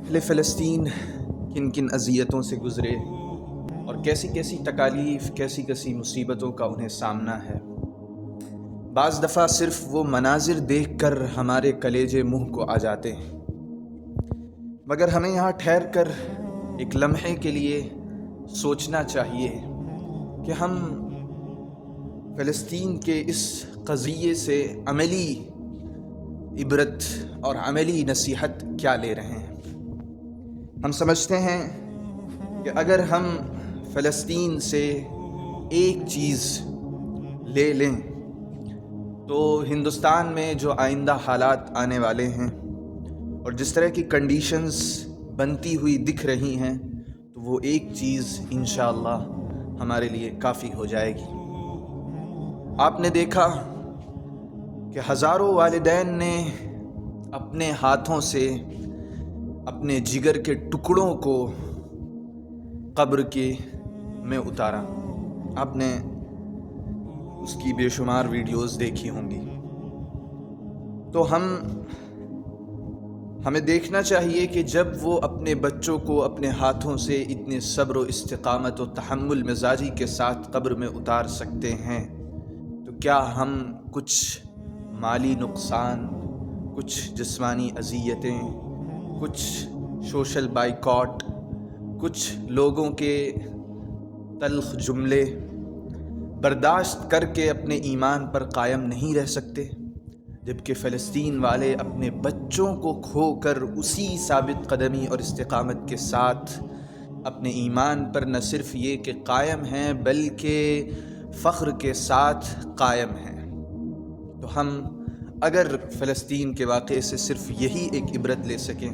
اہل فلسطین کن کن اذیتوں سے گزرے اور کیسی کیسی تکالیف، کیسی کیسی مصیبتوں کا انہیں سامنا ہے۔ بعض دفعہ صرف وہ مناظر دیکھ کر ہمارے کلیجے منہ کو آ جاتے ہیں، مگر ہمیں یہاں ٹھہر کر ایک لمحے کے لیے سوچنا چاہیے کہ ہم فلسطین کے اس قضیے سے عملی عبرت اور عملی نصیحت کیا لے رہے ہیں۔ ہم سمجھتے ہیں کہ اگر ہم فلسطین سے ایک چیز لے لیں تو ہندوستان میں جو آئندہ حالات آنے والے ہیں اور جس طرح کی کنڈیشنز بنتی ہوئی دکھ رہی ہیں، تو وہ ایک چیز انشاءاللہ ہمارے لیے کافی ہو جائے گی۔ آپ نے دیکھا کہ ہزاروں والدین نے اپنے ہاتھوں سے اپنے جگر کے ٹکڑوں کو قبر میں اتارا۔ آپ نے اس کی بے شمار ویڈیوز دیکھی ہوں گی۔ تو ہمیں دیکھنا چاہیے کہ جب وہ اپنے بچوں کو اپنے ہاتھوں سے اتنے صبر و استقامت و تحمل مزاجی کے ساتھ قبر میں اتار سکتے ہیں، تو کیا ہم کچھ مالی نقصان، کچھ جسمانی اذیتیں، کچھ سوشل بائیکاٹ، کچھ لوگوں کے تلخ جملے برداشت کر کے اپنے ایمان پر قائم نہیں رہ سکتے؟ جبکہ فلسطین والے اپنے بچوں کو کھو کر اسی ثابت قدمی اور استقامت کے ساتھ اپنے ایمان پر نہ صرف یہ کہ قائم ہیں بلکہ فخر کے ساتھ قائم ہیں۔ تو ہم اگر فلسطین کے واقعے سے صرف یہی ایک عبرت لے سکیں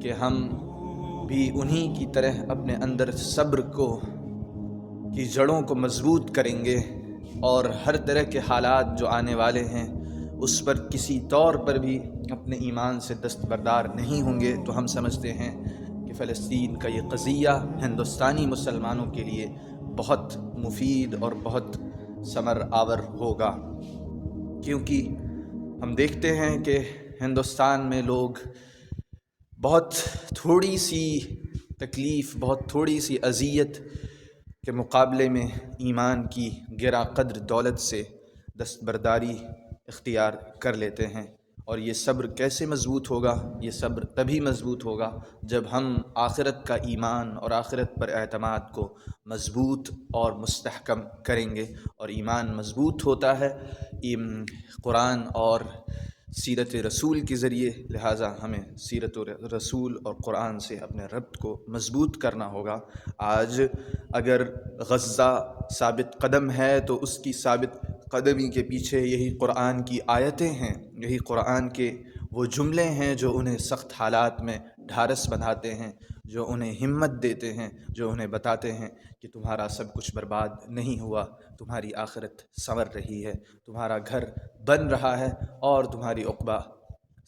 کہ ہم بھی انہی کی طرح اپنے اندر صبر کی جڑوں کو مضبوط کریں گے اور ہر طرح کے حالات جو آنے والے ہیں اس پر کسی طور پر بھی اپنے ایمان سے دستبردار نہیں ہوں گے، تو ہم سمجھتے ہیں کہ فلسطین کا یہ قضیہ ہندوستانی مسلمانوں کے لیے بہت مفید اور بہت ثمر آور ہوگا، کیونکہ ہم دیکھتے ہیں کہ ہندوستان میں لوگ بہت تھوڑی سی تکلیف، بہت تھوڑی سی اذیت کے مقابلے میں ایمان کی گراں قدر دولت سے دستبرداری اختیار کر لیتے ہیں۔ اور یہ صبر کیسے مضبوط ہوگا؟ یہ صبر تبھی مضبوط ہوگا جب ہم آخرت کا ایمان اور آخرت پر اعتماد کو مضبوط اور مستحکم کریں گے، اور ایمان مضبوط ہوتا ہے قرآن اور سیرت رسول کے ذریعے، لہٰذا ہمیں سیرت رسول اور قرآن سے اپنے ربط کو مضبوط کرنا ہوگا۔ آج اگر غزہ ثابت قدم ہے تو اس کی ثابت قدمی کے پیچھے یہی قرآن کی آیتیں ہیں، یہی قرآن کے وہ جملے ہیں جو انہیں سخت حالات میں ڈھارس بندھاتے ہیں، جو انہیں ہمت دیتے ہیں، جو انہیں بتاتے ہیں کہ تمہارا سب کچھ برباد نہیں ہوا، تمہاری آخرت سنور رہی ہے، تمہارا گھر بن رہا ہے اور تمہاری عقبہ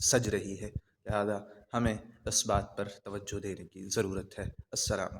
سج رہی ہے۔ لہذا ہمیں اس بات پر توجہ دینے کی ضرورت ہے۔ السلام